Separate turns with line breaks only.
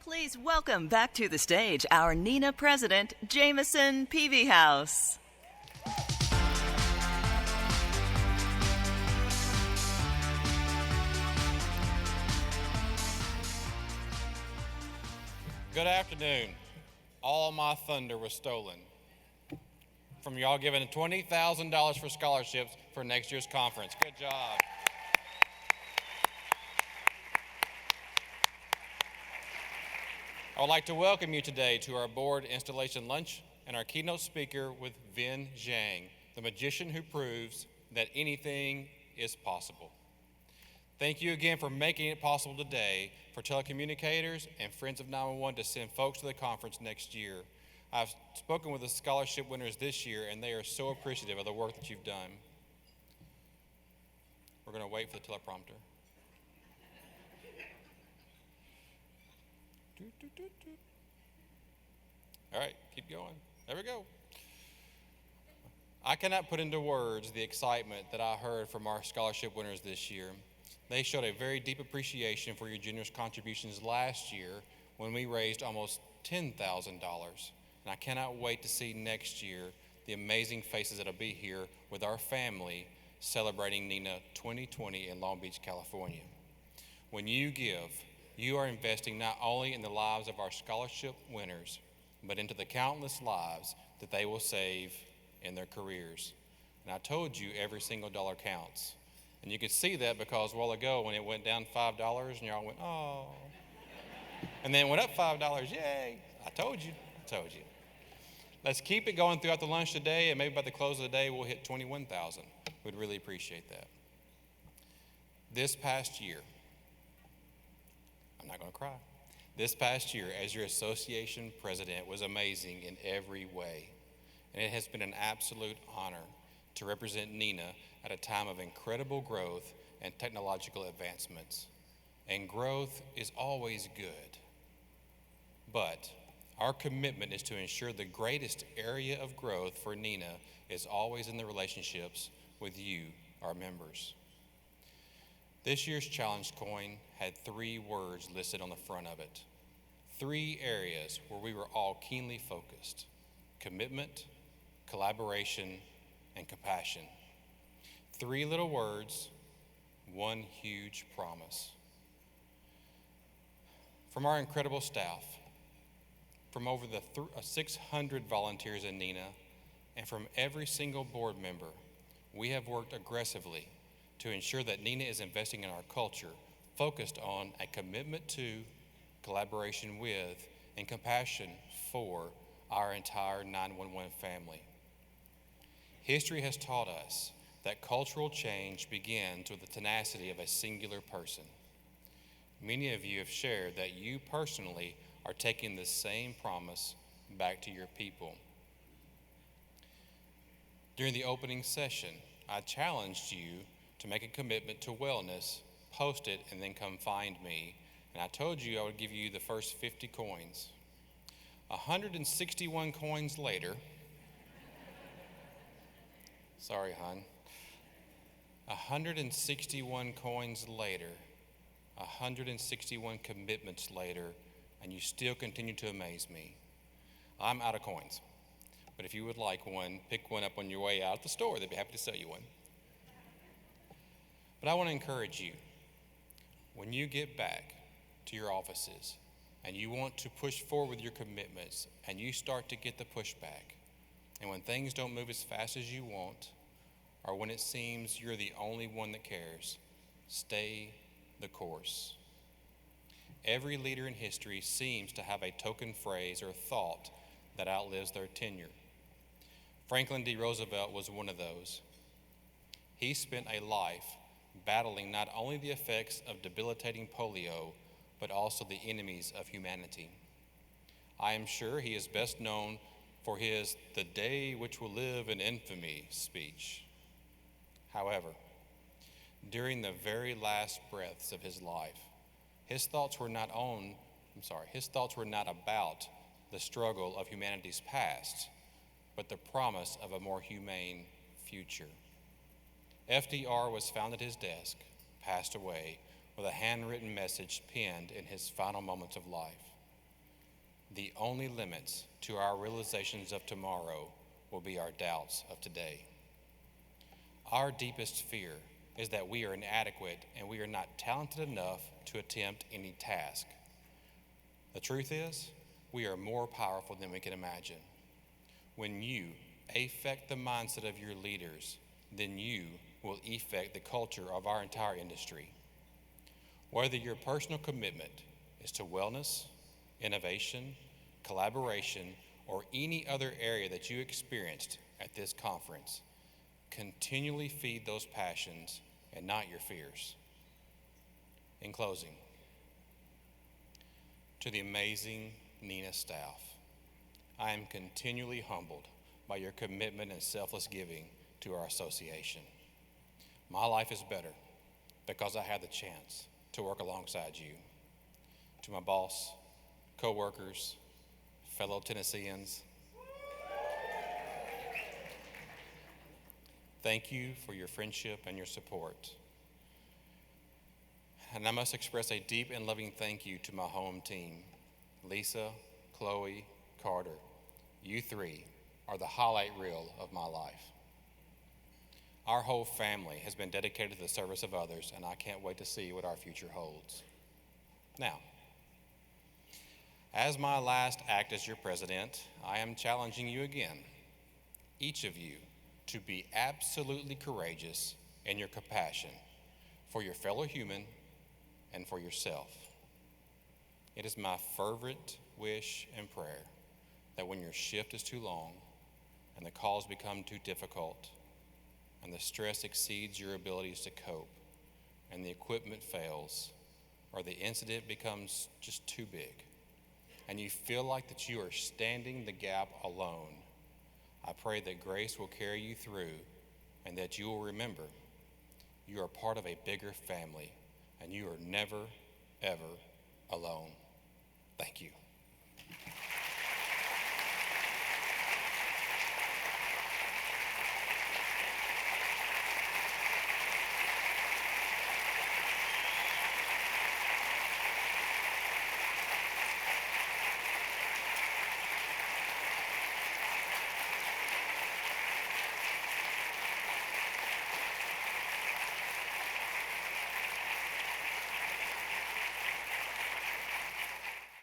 Please welcome back to the stage our NENA president, Jamison Peavyhouse.
Good afternoon. All my thunder was stolen from y'all giving $20,000 for scholarships for next year's conference. Good job. I would like to welcome you today to our board installation lunch and our keynote speaker with Vin Zhang, the magician who proves that anything is possible. Thank you again for making it possible today for telecommunicators and Friends of 911 to send folks to the conference next year. I've spoken with the scholarship winners this year, and they are so appreciative of the work that you've done. We're going to wait for the teleprompter. All right, keep going. There we go. I cannot put into words the excitement that I heard from our scholarship winners this year. They showed a very deep appreciation for your generous contributions last year when we raised almost $10,000. And I cannot wait to see next year the amazing faces that'll be here with our family celebrating NENA 2020 in Long Beach, California. When you give, you are investing not only in the lives of our scholarship winners, but into the countless lives that they will save in their careers. And I told you every single dollar counts. And you could see that because a while ago when it went down $5 and y'all went, oh. And then it went up $5, yay. I told you. Let's keep it going throughout the lunch today, and maybe by the close of the day we'll hit 21,000. We'd really appreciate that. This past year, I'm not going to cry. This past year, as your association president, was amazing in every way. And it has been an absolute honor to represent NENA at a time of incredible growth and technological advancements. And growth is always good. But our commitment is to ensure the greatest area of growth for NENA is always in the relationships with you, our members. This year's challenge coin had 3 words listed on the front of it. 3 areas where we were all keenly focused: commitment, collaboration, and compassion. 3 little words, 1 huge promise. From our incredible staff, from over the 600 volunteers in NENA, and from every single board member, we have worked aggressively to ensure that NENA is investing in our culture, focused on a commitment to, collaboration with, and compassion for our entire 911 family. History has taught us that cultural change begins with the tenacity of a singular person. Many of you have shared that you personally are taking the same promise back to your people. During the opening session, I challenged you to make a commitment to wellness, post it, and then come find me. And I told you I would give you the first 50 coins. 161 coins later, sorry, hon. 161 coins later, 161 commitments later, and you still continue to amaze me. I'm out of coins, but if you would like one, pick one up on your way out at the store. They'd be happy to sell you one. But I want to encourage you, when you get back to your offices and you want to push forward with your commitments and you start to get the pushback, and when things don't move as fast as you want, or when it seems you're the only one that cares, stay the course. Every leader in history seems to have a token phrase or thought that outlives their tenure. Franklin D. Roosevelt was one of those. He spent a life battling not only the effects of debilitating polio, but also the enemies of humanity. I am sure he is best known for his "the day which will live in infamy" speech. However, during the very last breaths of his life, his thoughts were not about the struggle of humanity's past, but the promise of a more humane future. FDR was found at his desk, passed away, with a handwritten message penned in his final moments of life. The only limits to our realizations of tomorrow will be our doubts of today. Our deepest fear is that we are inadequate and we are not talented enough to attempt any task. The truth is, we are more powerful than we can imagine. When you affect the mindset of your leaders, then you will affect the culture of our entire industry. Whether your personal commitment is to wellness, innovation, collaboration, or any other area that you experienced at this conference, continually feed those passions and not your fears. In closing, to the amazing NENA staff, I am continually humbled by your commitment and selfless giving to our association. My life is better because I had the chance to work alongside you. To my boss, co-workers, fellow Tennesseans, thank you for your friendship and your support. And I must express a deep and loving thank you to my home team, Lisa, Chloe, Carter. You three are the highlight reel of my life. Our whole family has been dedicated to the service of others, and I can't wait to see what our future holds. Now, as my last act as your president, I am challenging you again, each of you, to be absolutely courageous in your compassion for your fellow human and for yourself. It is my fervent wish and prayer that when your shift is too long and the calls become too difficult and the stress exceeds your abilities to cope and the equipment fails or the incident becomes just too big and you feel like that you are standing the gap alone, I pray that grace will carry you through and that you will remember you are part of a bigger family and you are never, ever alone. Thank you.